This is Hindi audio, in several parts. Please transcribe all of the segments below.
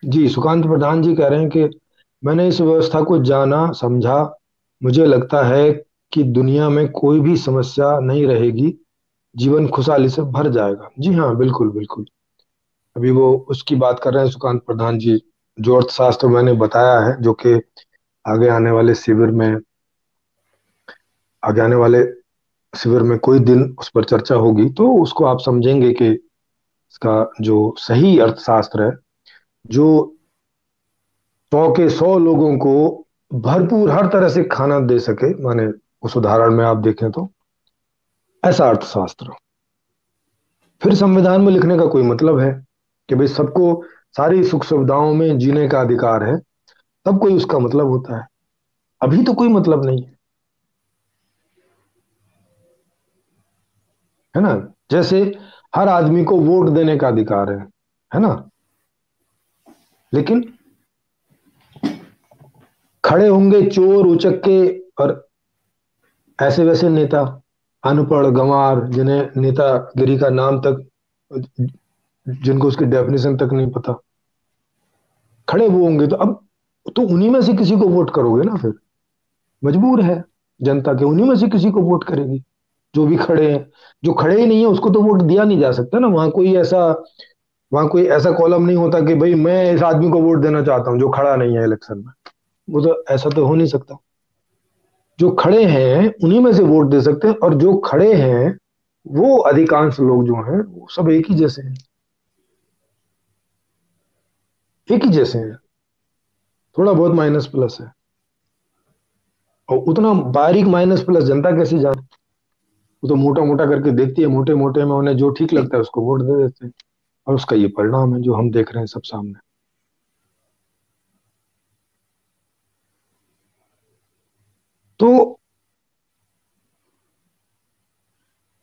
जी, सुकांत प्रधान जी कह रहे हैं कि मैंने इस व्यवस्था को जाना समझा। मुझे लगता है कि दुनिया में कोई भी समस्या नहीं रहेगी, जीवन खुशहाली से भर जाएगा। जी हाँ, बिल्कुल बिल्कुल। अभी वो उसकी बात कर रहे हैं सुकांत प्रधान जी, जो अर्थशास्त्र मैंने बताया है, जो कि आगे आने वाले शिविर में आगे आने वाले शिविर में कोई दिन उस पर चर्चा होगी, तो उसको आप समझेंगे कि इसका जो सही अर्थशास्त्र है, जो 100 के 100 लोगों को भरपूर हर तरह से खाना दे सके, माने उस उदाहरण में आप देखें तो ऐसा अर्थशास्त्र। फिर संविधान में लिखने का कोई मतलब है कि भाई सबको सारी सुख सुविधाओं में जीने का अधिकार है, तब कोई उसका मतलब होता है। अभी तो कोई मतलब नहीं है, है ना। जैसे हर आदमी को वोट देने का अधिकार है ना। लेकिन खड़े होंगे चोर उचक्के और ऐसे वैसे नेता, अनपढ़ गंवार, जिन्हें नेतागिरी का नाम तक, जिनको उसकी डेफिनेशन तक नहीं पता, खड़े वो होंगे तो अब तो उन्हीं में से किसी को वोट करोगे ना फिर। मजबूर है जनता के, उन्हीं में से किसी को वोट करेगी, जो भी खड़े हैं। जो खड़े ही नहीं है उसको तो वोट दिया नहीं जा सकता ना। वहां कोई ऐसा कॉलम नहीं होता कि भाई मैं इस आदमी को वोट देना चाहता हूँ जो खड़ा नहीं है इलेक्शन में। वो तो ऐसा तो हो नहीं सकता। जो खड़े हैं उन्हीं में से वोट दे सकते हैं, और जो खड़े हैं वो अधिकांश लोग जो हैं वो सब एक ही जैसे हैं। एक ही जैसे हैं। थोड़ा बहुत माइनस प्लस है, और उतना बारीक माइनस प्लस जनता कैसे जाने। वो तो मोटा मोटा करके देखती है, मोटे मोटे में उन्हें जो ठीक लगता है उसको वोट दे देते हैं। और उसका ये परिणाम है जो हम देख रहे हैं सब सामने। तो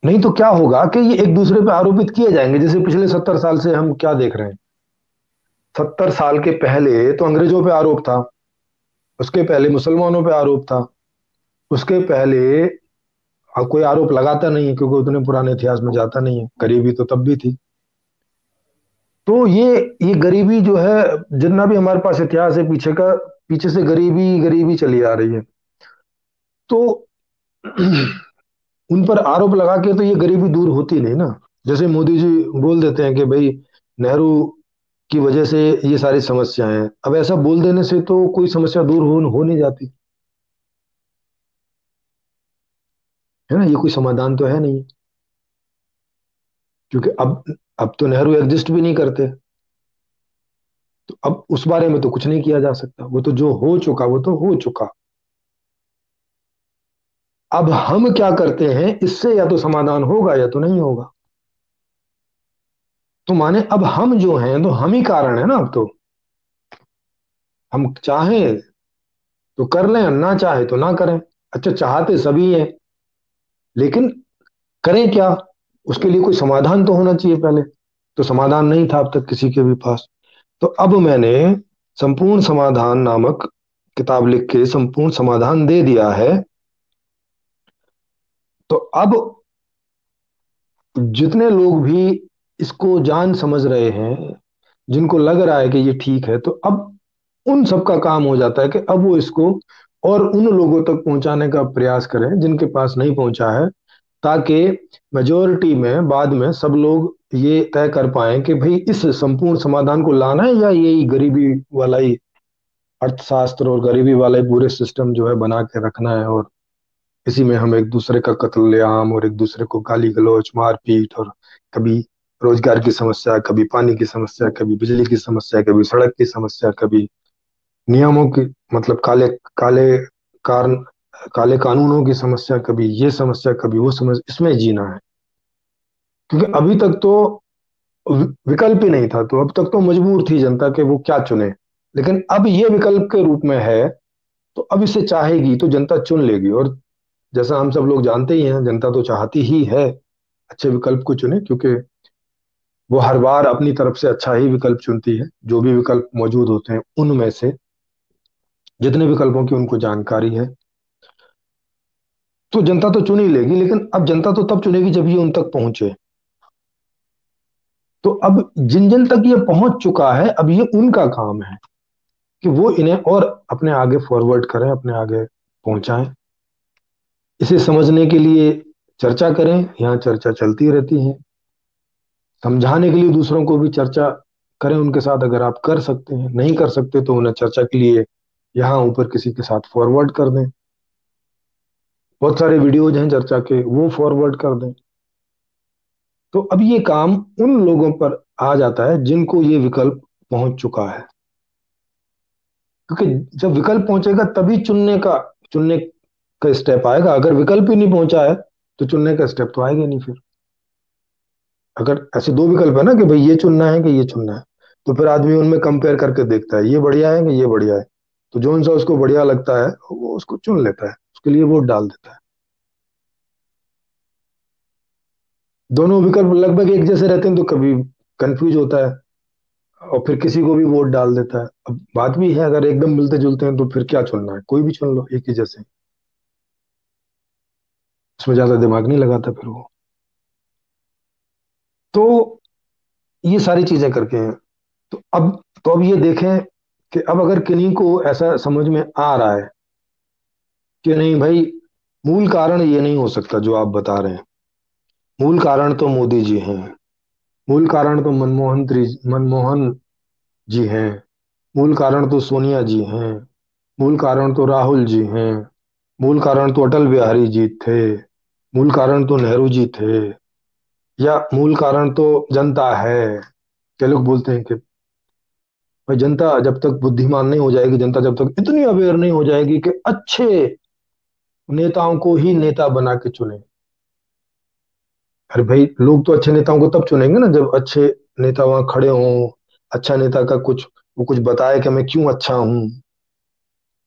नहीं तो क्या होगा कि ये एक दूसरे पे आरोपित किए जाएंगे, जैसे पिछले 70 साल से हम क्या देख रहे हैं। 70 साल के पहले तो अंग्रेजों पे आरोप था, उसके पहले मुसलमानों पे आरोप था, उसके पहले कोई आरोप लगाता नहीं है क्योंकि उतने पुराने इतिहास में जाता नहीं है। गरीबी तो तब भी थी। तो ये गरीबी जो है, जितना भी हमारे पास इतिहास है पीछे का, पीछे से गरीबी गरीबी चली आ रही है। तो उन पर आरोप लगा के तो ये गरीबी दूर होती नहीं ना। जैसे मोदी जी बोल देते हैं कि भाई नेहरू की वजह से ये सारी समस्याएं हैं, अब ऐसा बोल देने से तो कोई समस्या दूर हो नहीं जाती, है ना। ये कोई समाधान तो है नहीं, क्योंकि अब तो नेहरू एग्जिस्ट भी नहीं करते। तो अब उस बारे में तो कुछ नहीं किया जा सकता, वो तो जो हो चुका वो तो हो चुका। अब हम क्या करते हैं इससे या तो समाधान होगा या तो नहीं होगा। तो माने अब हम जो हैं तो हम ही कारण है ना अब तो। हम चाहें तो कर लें, ना चाहे तो ना करें। अच्छा, चाहते सभी हैं, लेकिन करें क्या। उसके लिए कोई समाधान तो होना चाहिए पहले। तो समाधान नहीं था अब तक किसी के भी पास। तो अब मैंने संपूर्ण समाधान नामक किताब लिख के संपूर्ण समाधान दे दिया है। तो अब जितने लोग भी इसको जान समझ रहे हैं, जिनको लग रहा है कि ये ठीक है, तो अब उन सबका काम हो जाता है कि अब वो इसको और उन लोगों तक पहुंचाने का प्रयास करें जिनके पास नहीं पहुंचा है, ताकि मेजोरिटी में बाद में सब लोग ये तय कर पाए कि भाई इस संपूर्ण समाधान को लाना है या यही गरीबी वाला ही अर्थशास्त्र और गरीबी वाला ही पूरे सिस्टम जो है बना के रखना है। और इसी में हम एक दूसरे का कत्लेआम और एक दूसरे को गाली गलौज मारपीट, और कभी रोजगार की समस्या, कभी पानी की समस्या, कभी बिजली की समस्या, कभी सड़क की समस्या, कभी नियमों की, मतलब काले काले कारण काले कानूनों की समस्या, कभी ये समस्या कभी वो समस्या, इसमें जीना है। क्योंकि अभी तक तो विकल्प ही नहीं था, तो अब तक तो मजबूर थी जनता कि वो क्या चुने। लेकिन अब ये विकल्प के रूप में है, तो अब इसे चाहेगी तो जनता चुन लेगी। और जैसा हम सब लोग जानते ही हैं, जनता तो चाहती ही है अच्छे विकल्प को चुने, क्योंकि वो हर बार अपनी तरफ से अच्छा ही विकल्प चुनती है। जो भी विकल्प मौजूद होते हैं उनमें से जितने विकल्पों की उनको जानकारी है, तो जनता तो चुन ही लेगी। लेकिन अब जनता तो तब चुनेगी जब ये उन तक पहुंचे। तो अब जिन जिन तक ये पहुंच चुका है, अब ये उनका काम है कि वो इन्हें और अपने आगे फॉरवर्ड करें, अपने आगे पहुंचाएं। इसे समझने के लिए चर्चा करें, यहाँ चर्चा चलती रहती है। समझाने के लिए दूसरों को भी चर्चा करें उनके साथ, अगर आप कर सकते हैं। नहीं कर सकते तो उन्हें चर्चा के लिए यहाँ ऊपर किसी के साथ फॉरवर्ड कर दें। बहुत सारे वीडियोज हैं चर्चा के, वो फॉरवर्ड कर दें। तो अब ये काम उन लोगों पर आ जाता है जिनको ये विकल्प पहुंच चुका है, क्योंकि जब विकल्प पहुंचेगा तभी चुनने का स्टेप आएगा। अगर विकल्प ही नहीं पहुंचा है तो चुनने का स्टेप तो आएगा नहीं फिर। अगर ऐसे दो विकल्प है ना कि भाई ये चुनना है कि ये चुनना है, तो फिर आदमी उनमें कंपेयर करके देखता है ये बढ़िया है कि ये बढ़िया है। तो जो सा उसको बढ़िया लगता है वो उसको चुन लेता है, उसके लिए वोट डाल देता है। दोनों विकल्प लगभग एक जैसे रहते हैं तो कभी कंफ्यूज होता है और फिर किसी को भी वोट डाल देता है। अब बात भी है, अगर एकदम मिलते जुलते हैं तो फिर क्या चुनना है, कोई भी चुन लो एक ही जैसे। उसमें ज्यादा दिमाग नहीं लगाता फिर वो। तो ये सारी चीजें करके हैं। तो अब ये देखें कि अब अगर किन्हीं को ऐसा समझ में आ रहा है कि नहीं भाई, मूल कारण ये नहीं हो सकता जो आप बता रहे हैं, मूल कारण तो मोदी जी हैं, मूल कारण तो मनमोहन जी हैं, मूल कारण तो सोनिया जी हैं, मूल कारण तो राहुल जी हैं, मूल कारण तो अटल बिहारी जी थे, मूल कारण तो नेहरू जी थे, या मूल कारण तो जनता है। क्या लोग बोलते हैं कि भाई जनता जब तक बुद्धिमान नहीं हो जाएगी, जनता जब तक इतनी अवेयर नहीं हो जाएगी कि अच्छे नेताओं को ही नेता बना के चुने। अरे भाई, लोग तो अच्छे नेताओं को तब चुनेंगे ना जब अच्छे नेता वहां खड़े हों, अच्छा नेता का कुछ वो कुछ बताए कि मैं क्यों अच्छा हूं।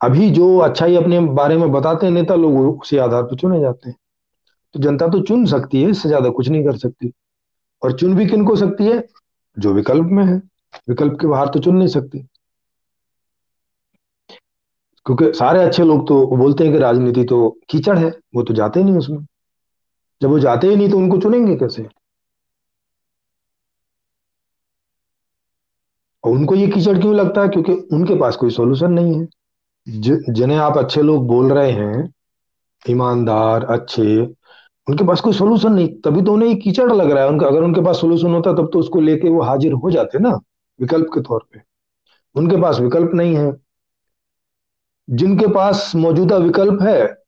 अभी जो अच्छाई अपने बारे में बताते हैं नेता लोग, उसी आधार पर चुने जाते हैं। तो जनता तो चुन सकती है, इससे ज्यादा कुछ नहीं कर सकती। और चुन भी किन को सकती है? जो विकल्प में है। विकल्प के बाहर तो चुन नहीं सकती, क्योंकि सारे अच्छे लोग तो बोलते हैं कि राजनीति तो कीचड़ है, वो तो जाते ही नहीं उसमें। जब वो जाते ही नहीं तो उनको चुनेंगे कैसे? और उनको ये कीचड़ क्यों लगता है? क्योंकि उनके पास कोई सोल्यूशन नहीं है। जिन्हें आप अच्छे लोग बोल रहे हैं, ईमानदार अच्छे, उनके पास कोई सोल्यूशन नहीं, तभी तो उन्हें ये कीचड़ लग रहा है। उनका अगर उनके पास सोल्यूशन होता तब तो उसको लेके वो हाजिर हो जाते ना, विकल्प के तौर पे। उनके पास विकल्प नहीं है। जिनके पास मौजूदा विकल्प है,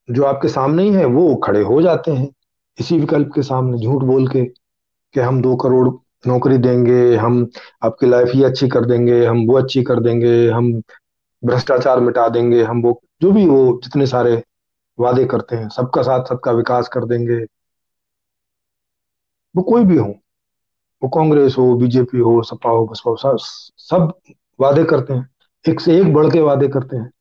जो आपके सामने ही है, वो खड़े हो जाते हैं इसी विकल्प के सामने झूठ बोल के कि हम 2 करोड़ नौकरी देंगे, हम आपकी लाइफ ही अच्छी कर देंगे, हम वो अच्छी कर देंगे, हम भ्रष्टाचार मिटा देंगे, हम वो जो भी वो जितने सारे वादे करते हैं, सबका साथ सबका विकास कर देंगे। वो कोई भी हो, वो कांग्रेस हो, बीजेपी हो, सपा हो, बसपा हो, सब वादे करते हैं, एक से एक बढ़ के वादे करते हैं।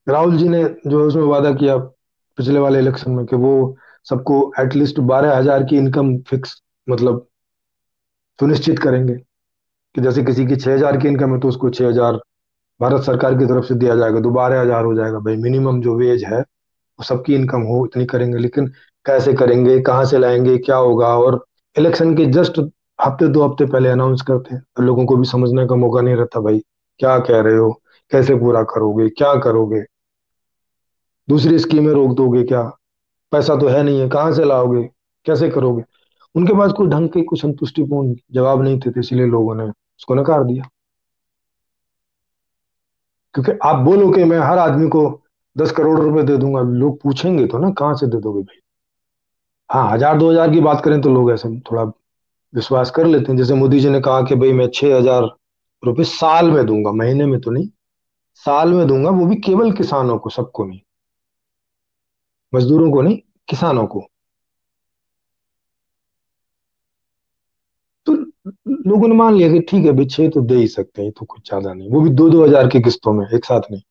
राहुल जी ने जो है उसमें वादा किया पिछले वाले इलेक्शन में कि वो सबको एटलीस्ट 12,000 की इनकम फिक्स, मतलब सुनिश्चित करेंगे। कि जैसे किसी की 6,000 की इनकम है तो उसको 6,000 भारत सरकार की तरफ से दिया जाएगा, तो 12,000 हो जाएगा। भाई मिनिमम जो वेज है वो सबकी इनकम हो इतनी करेंगे, लेकिन कैसे करेंगे, कहाँ से लाएंगे, क्या होगा? और इलेक्शन के जस्ट हफ्ते 2 हफ्ते पहले अनाउंस करते हैं, तो लोगों को भी समझने का मौका नहीं रहता भाई क्या कह रहे हो, कैसे पूरा करोगे, क्या करोगे, दूसरी स्कीमें रोक दोगे क्या, पैसा तो है नहीं है, कहाँ से लाओगे, कैसे करोगे? उनके पास कोई ढंग के कुछ संतुष्टिपूर्ण जवाब नहीं थे, तो इसलिए लोगों ने उसको नकार दिया। क्योंकि आप बोलो कि मैं हर आदमी को 10 करोड़ रुपए दे दूंगा, लोग पूछेंगे तो ना कहाँ से दे दोगे भाई। हाँ, 1,000 2,000 की बात करें तो लोग ऐसे थोड़ा विश्वास कर लेते हैं। जैसे मोदी जी ने कहा कि भाई मैं 6,000 रुपये साल में दूंगा, महीने में तो नहीं, साल में दूंगा, वो भी केवल किसानों को, सबको नहीं, मजदूरों को नहीं, किसानों को। तो लोगों ने मान लिया कि ठीक है भाई, 6 तो दे ही सकते हैं, तो कुछ ज्यादा नहीं, वो भी 2-2 हजार की किस्तों में, एक साथ नहीं।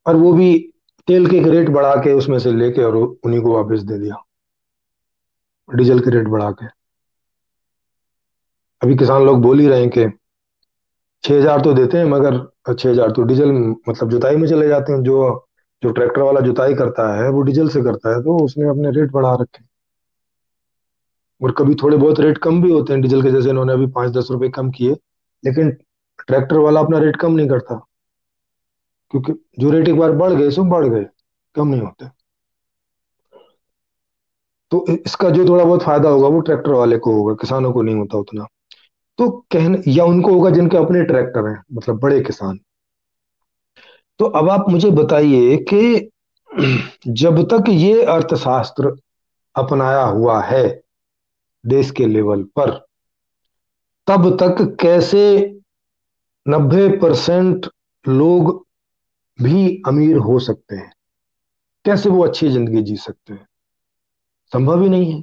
और वो भी तेल के रेट बढ़ा के उसमें से लेके और उन्हीं को वापस दे दिया, डीजल के रेट बढ़ा के। अभी किसान लोग बोल ही रहे हैं कि 6,000 तो देते हैं, मगर 6,000 तो डीजल मतलब जुताई में चले जाते हैं। जो जो ट्रैक्टर वाला जुताई करता है वो डीजल से करता है, तो उसने अपने रेट बढ़ा रखे हैं। और कभी थोड़े बहुत रेट कम भी होते हैं डीजल के, जैसे इन्होंने अभी 5-10 रुपए कम किए, लेकिन ट्रैक्टर वाला अपना रेट कम नहीं करता, क्योंकि जो रेट एक बार बढ़ गए सो बढ़ गए, कम नहीं होते। तो इसका जो थोड़ा बहुत फायदा होगा वो ट्रैक्टर वाले को होगा, किसानों को नहीं होता उतना। तो कहने या उनको होगा जिनके अपने ट्रैक्टर हैं, मतलब बड़े किसान। तो अब आप मुझे बताइए कि जब तक ये अर्थशास्त्र अपनाया हुआ है देश के लेवल पर, तब तक कैसे 90% लोग भी अमीर हो सकते हैं? कैसे वो अच्छी जिंदगी जी सकते हैं? संभव ही नहीं है।